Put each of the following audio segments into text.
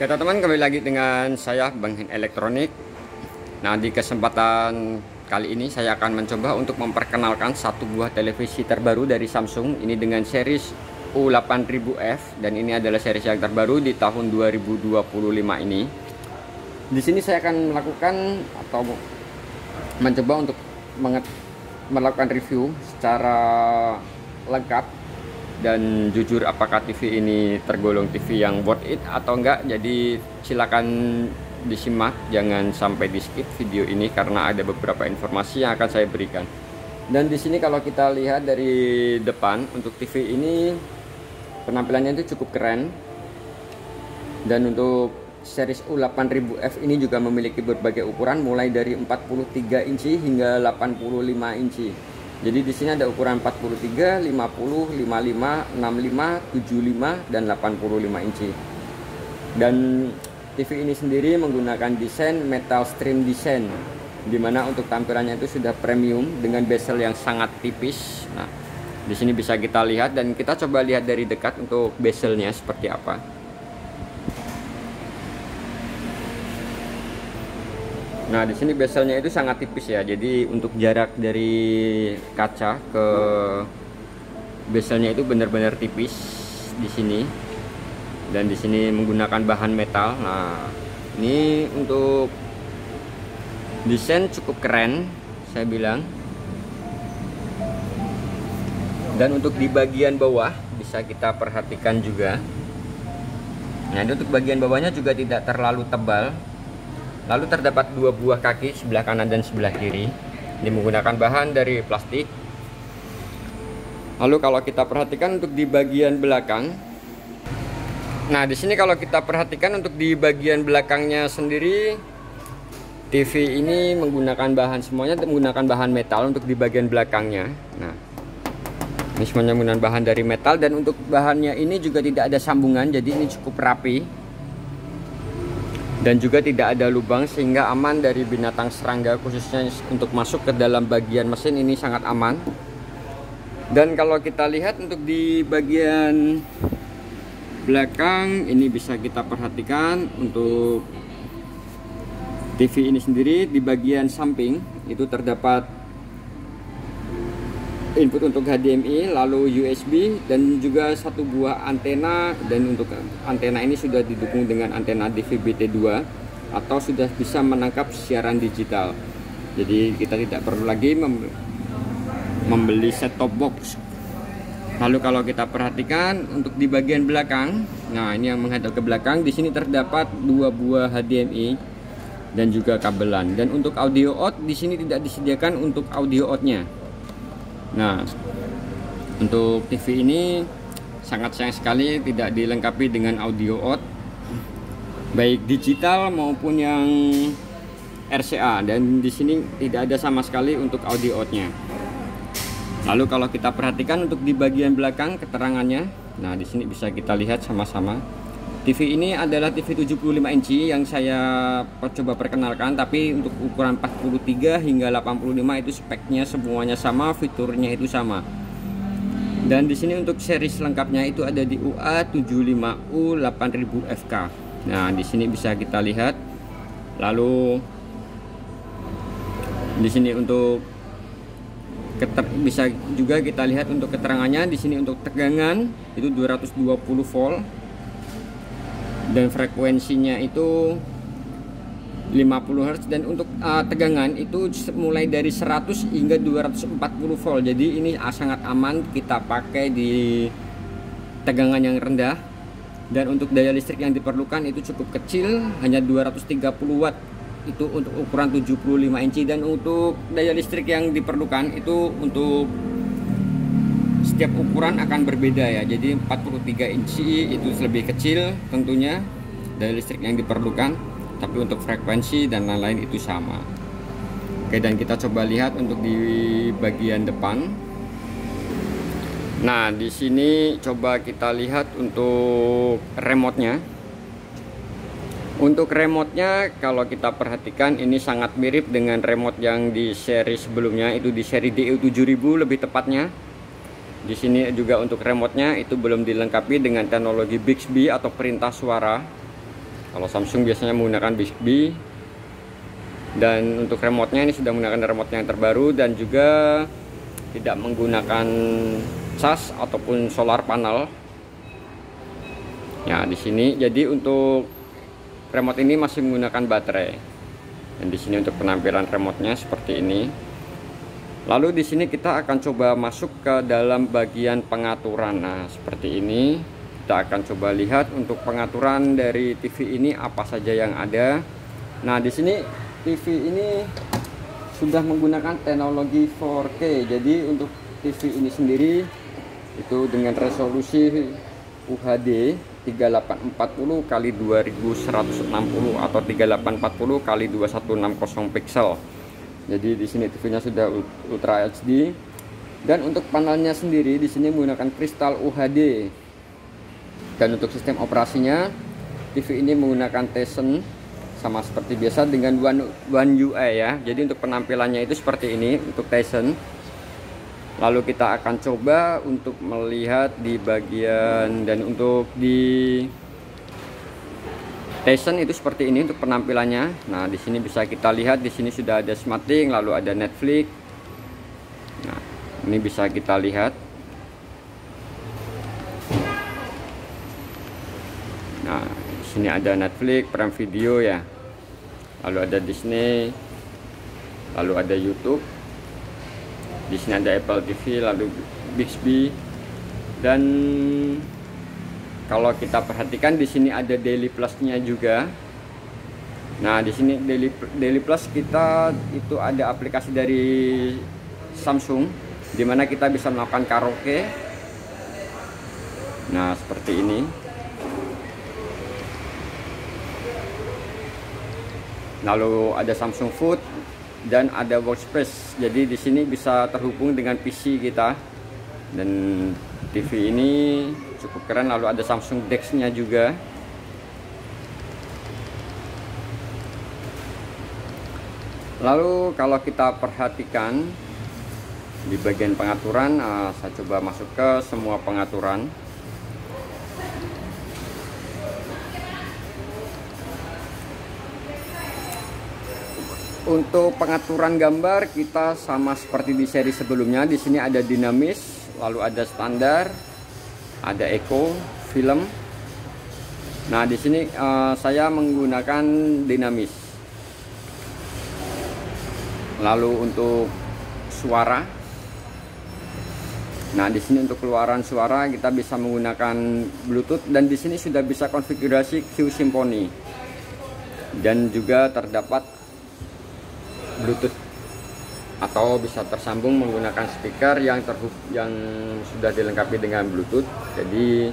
Oke teman-teman, kembali lagi dengan saya Bang Hen Elektronik. Nah, di kesempatan kali ini saya akan mencoba untuk memperkenalkan satu buah televisi terbaru dari Samsung. Ini dengan series U8000F, dan ini adalah series yang terbaru di tahun 2025 ini. Di sini saya akan melakukan atau mencoba untuk melakukan review secara lengkap dan jujur apakah TV ini tergolong TV yang worth it atau enggak. Jadi silakan disimak, jangan sampai di skip video ini karena ada beberapa informasi yang akan saya berikan. Dan di sini kalau kita lihat dari depan, untuk TV ini penampilannya itu cukup keren. Dan untuk series U8000F ini juga memiliki berbagai ukuran mulai dari 43 inci hingga 85 inci. Jadi di sini ada ukuran 43, 50, 55, 65, 75 dan 85 inci. Dan TV ini sendiri menggunakan desain metal stream design, dimana untuk tampilannya itu sudah premium dengan bezel yang sangat tipis. Nah, di sini bisa kita lihat dan kita coba lihat dari dekat untuk bezelnya seperti apa. Nah, di sini bezelnya itu sangat tipis ya. Jadi untuk jarak dari kaca ke bezelnya itu benar-benar tipis di sini. Dan di sini menggunakan bahan metal. Nah, ini untuk desain cukup keren, saya bilang. Dan untuk di bagian bawah bisa kita perhatikan juga. Nah, untuk bagian bawahnya juga tidak terlalu tebal. Lalu terdapat dua buah kaki sebelah kanan dan sebelah kiri. Ini menggunakan bahan dari plastik. Lalu kalau kita perhatikan untuk di bagian belakang. Nah, di sini kalau kita perhatikan untuk di bagian belakangnya sendiri, TV ini menggunakan bahan, semuanya menggunakan bahan metal untuk di bagian belakangnya. Nah, ini semuanya menggunakan bahan dari metal, dan untuk bahannya ini juga tidak ada sambungan, jadi ini cukup rapi. Dan juga tidak ada lubang sehingga aman dari binatang serangga, khususnya untuk masuk ke dalam bagian mesin ini sangat aman. Dan kalau kita lihat untuk di bagian belakang ini bisa kita perhatikan untuk TV ini sendiri, di bagian samping itu terdapat input untuk HDMI, lalu USB, dan juga satu buah antena. Dan untuk antena ini sudah didukung dengan antena DVB-T2 atau sudah bisa menangkap siaran digital. Jadi kita tidak perlu lagi membeli set top box. Lalu kalau kita perhatikan untuk di bagian belakang, nah ini yang menghadap ke belakang, di sini terdapat dua buah HDMI dan juga kabelan. Dan untuk audio out di sini tidak disediakan untuk audio outnya. Nah, untuk TV ini sangat sayang sekali tidak dilengkapi dengan audio out, baik digital maupun yang RCA, dan di sini tidak ada sama sekali untuk audio outnya. Lalu kalau kita perhatikan untuk di bagian belakang keterangannya, nah di sini bisa kita lihat sama-sama. TV ini adalah TV 75 inci yang saya coba perkenalkan, tapi untuk ukuran 43 hingga 85 itu speknya semuanya sama, fiturnya itu sama. Dan di sini untuk series lengkapnya itu ada di UA75U8000FK. Nah, di sini bisa kita lihat. Lalu di sini untuk bisa juga kita lihat untuk keterangannya. Di sini untuk tegangan itu 220 volt. Dan frekuensinya itu 50 Hz, dan untuk tegangan itu mulai dari 100 hingga 240 volt. Jadi ini sangat aman kita pakai di tegangan yang rendah. Dan untuk daya listrik yang diperlukan itu cukup kecil, hanya 230 watt itu untuk ukuran 75 inci. Dan untuk daya listrik yang diperlukan itu untuk setiap ukuran akan berbeda ya. Jadi 43 inci itu lebih kecil tentunya daya listrik yang diperlukan, tapi untuk frekuensi dan lain-lain itu sama. Oke, dan kita coba lihat untuk di bagian depan. Nah, di sini coba kita lihat untuk remote-nya. Untuk remote-nya kalau kita perhatikan ini sangat mirip dengan remote yang di seri sebelumnya, itu di seri DU7000 lebih tepatnya. Di sini juga untuk remote-nya itu belum dilengkapi dengan teknologi Bixby atau perintah suara. Kalau Samsung biasanya menggunakan Bixby. Dan untuk remote-nya ini sudah menggunakan remote yang terbaru dan juga tidak menggunakan cas ataupun solar panel. Ya, di sini jadi untuk remote ini masih menggunakan baterai. Dan di sini untuk penampilan remote-nya seperti ini. Lalu di sini kita akan coba masuk ke dalam bagian pengaturan. Nah, seperti ini. Kita akan coba lihat untuk pengaturan dari TV ini apa saja yang ada. Nah, di sini TV ini sudah menggunakan teknologi 4K. Jadi untuk TV ini sendiri itu dengan resolusi UHD 3840 x 2160 atau 3840 x 2160 pixel. Jadi di sini TV-nya sudah Ultra HD. Dan untuk panelnya sendiri di sini menggunakan kristal UHD. Dan untuk sistem operasinya TV ini menggunakan Tizen sama seperti biasa dengan One UI ya. Jadi untuk penampilannya itu seperti ini untuk Tizen. Lalu kita akan coba untuk melihat di bagian, dan untuk di Tizen itu seperti ini untuk penampilannya. Nah, di sini bisa kita lihat di sini sudah ada SmartLink, lalu ada Netflix. Nah, ini bisa kita lihat. Nah, di sini ada Netflix, Prime Video ya. Lalu ada Disney, lalu ada YouTube. Di sini ada Apple TV, lalu Bixby. Dan kalau kita perhatikan di sini ada Daily Plus-nya juga. Nah, di sini Daily Plus kita itu ada aplikasi dari Samsung di mana kita bisa melakukan karaoke. Nah, seperti ini. Lalu ada Samsung Food dan ada Workspace. Jadi di sini bisa terhubung dengan PC kita. Dan TV ini cukup keren. Lalu ada Samsung DeX-nya juga. Lalu kalau kita perhatikan di bagian pengaturan, saya coba masuk ke semua pengaturan. Untuk pengaturan gambar kita sama seperti di seri sebelumnya. Di sini ada dinamis, lalu ada standar, ada eco, film. Nah, di sini saya menggunakan dinamis. Lalu untuk suara. Nah, di sini untuk keluaran suara kita bisa menggunakan Bluetooth, dan di sini sudah bisa konfigurasi Q Symphony. Dan juga terdapat Bluetooth atau bisa tersambung menggunakan speaker yang sudah dilengkapi dengan Bluetooth. Jadi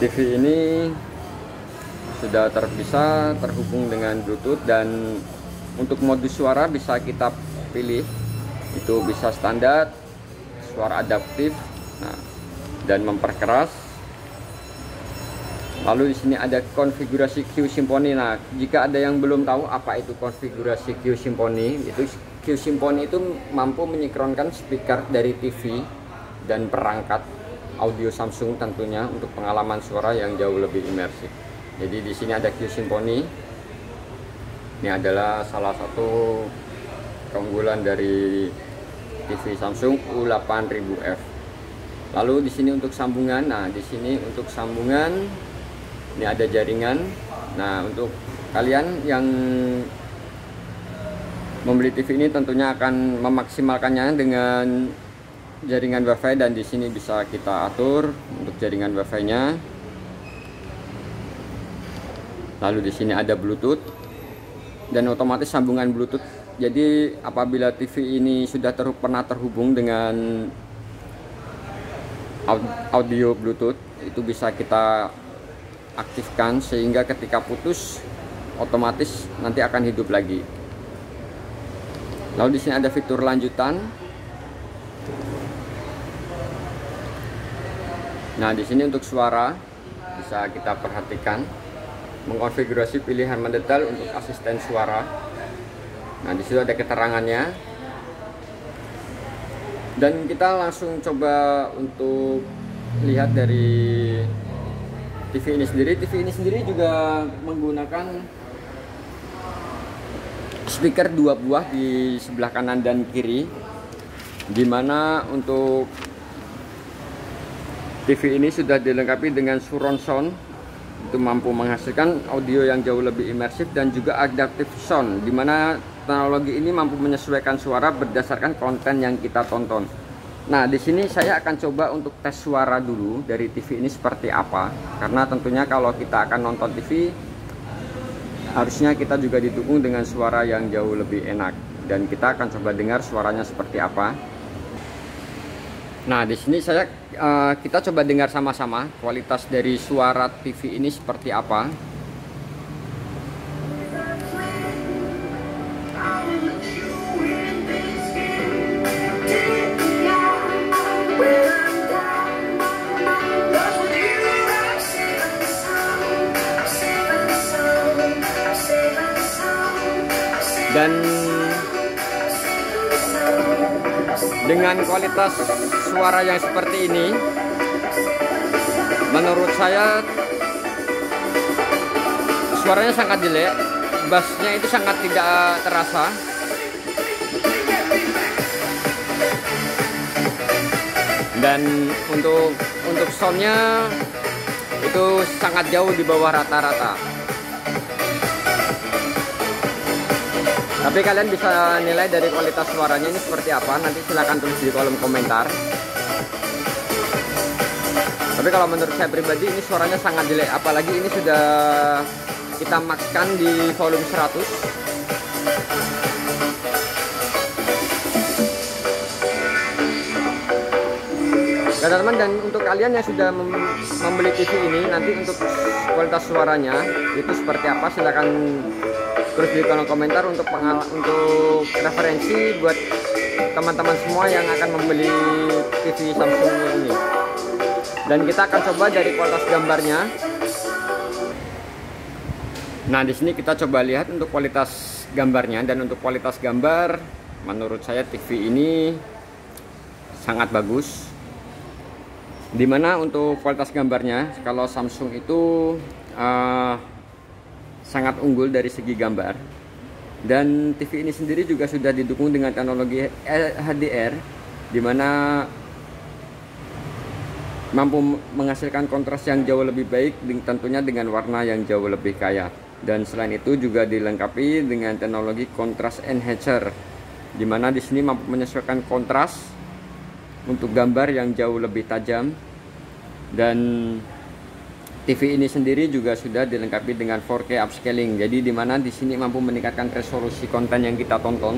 TV ini sudah bisa terhubung dengan Bluetooth, dan untuk modus suara bisa kita pilih, itu bisa standar, suara adaptif, nah, dan memperkeras. Lalu di sini ada konfigurasi Q Symphony. Nah, jika ada yang belum tahu apa itu konfigurasi Q Symphony, itu Q Symphony itu mampu menyinkronkan speaker dari TV dan perangkat audio Samsung tentunya untuk pengalaman suara yang jauh lebih imersif. Jadi di sini ada Q Symphony. Ini adalah salah satu keunggulan dari TV Samsung U8000F. Lalu di sini untuk sambungan. Nah, di sini untuk sambungan ini ada jaringan. Nah, untuk kalian yang membeli TV ini tentunya akan memaksimalkannya dengan jaringan WiFi, dan di sini bisa kita atur untuk jaringan WiFi-nya. Lalu di sini ada Bluetooth dan otomatis sambungan Bluetooth. Jadi apabila TV ini sudah pernah terhubung dengan audio Bluetooth, itu bisa kita aktifkan sehingga ketika putus otomatis nanti akan hidup lagi. Lalu di sini ada fitur lanjutan. Nah, di sini untuk suara bisa kita perhatikan, mengkonfigurasi pilihan mendetail untuk asisten suara. Nah, di situ ada keterangannya. Dan kita langsung coba untuk lihat dari TV ini sendiri juga menggunakan speaker 2 buah di sebelah kanan dan kiri, dimana untuk TV ini sudah dilengkapi dengan surround sound, itu mampu menghasilkan audio yang jauh lebih imersif dan juga adaptive sound, dimana teknologi ini mampu menyesuaikan suara berdasarkan konten yang kita tonton. Nah, di sini saya akan coba untuk tes suara dulu dari TV ini seperti apa, karena tentunya kalau kita akan nonton TV harusnya kita juga didukung dengan suara yang jauh lebih enak, dan kita akan coba dengar suaranya seperti apa. Nah, di sini kita coba dengar sama-sama kualitas dari suara TV ini seperti apa. Dan dengan kualitas suara yang seperti ini, menurut saya suaranya sangat jelek, bassnya itu sangat tidak terasa. Dan untuk soundnya itu sangat jauh di bawah rata-rata. Tapi kalian bisa nilai dari kualitas suaranya ini seperti apa, nanti silahkan tulis di kolom komentar. Tapi kalau menurut saya pribadi ini suaranya sangat jelek, apalagi ini sudah kita max-kan di volume 100. Nah, teman-teman, dan untuk kalian yang sudah membeli TV ini, nanti untuk kualitas suaranya itu seperti apa, silahkan terus di kolom komentar untuk referensi buat teman-teman semua yang akan membeli TV Samsung ini. Dan kita akan coba dari kualitas gambarnya. Nah, di sini kita coba lihat untuk kualitas gambarnya, dan untuk kualitas gambar menurut saya TV ini sangat bagus. Dimana untuk kualitas gambarnya, kalau Samsung itu sangat unggul dari segi gambar, dan TV ini sendiri juga sudah didukung dengan teknologi HDR, dimana mampu menghasilkan kontras yang jauh lebih baik, tentunya dengan warna yang jauh lebih kaya. Dan selain itu juga dilengkapi dengan teknologi kontras enhancer, dimana di sini mampu menyesuaikan kontras untuk gambar yang jauh lebih tajam. Dan TV ini sendiri juga sudah dilengkapi dengan 4K upscaling, jadi dimana di sini mampu meningkatkan resolusi konten yang kita tonton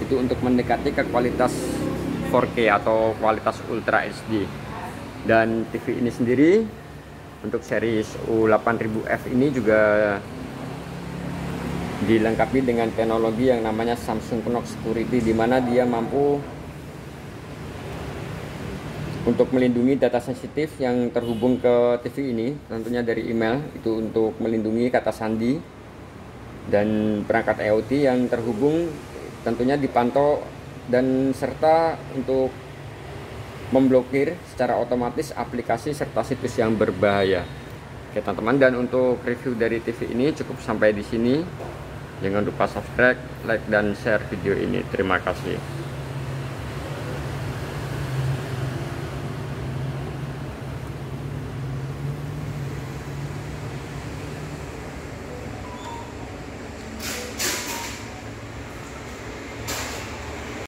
itu untuk mendekati ke kualitas 4K atau kualitas Ultra HD. Dan TV ini sendiri untuk series U8000F ini juga dilengkapi dengan teknologi yang namanya Samsung Knox Security, dimana dia mampu untuk melindungi data sensitif yang terhubung ke TV ini, tentunya dari email, itu untuk melindungi kata sandi, dan perangkat IoT yang terhubung tentunya dipantau, dan serta untuk memblokir secara otomatis aplikasi serta situs yang berbahaya. Oke teman-teman, dan untuk review dari TV ini cukup sampai di sini. Jangan lupa subscribe, like, dan share video ini. Terima kasih.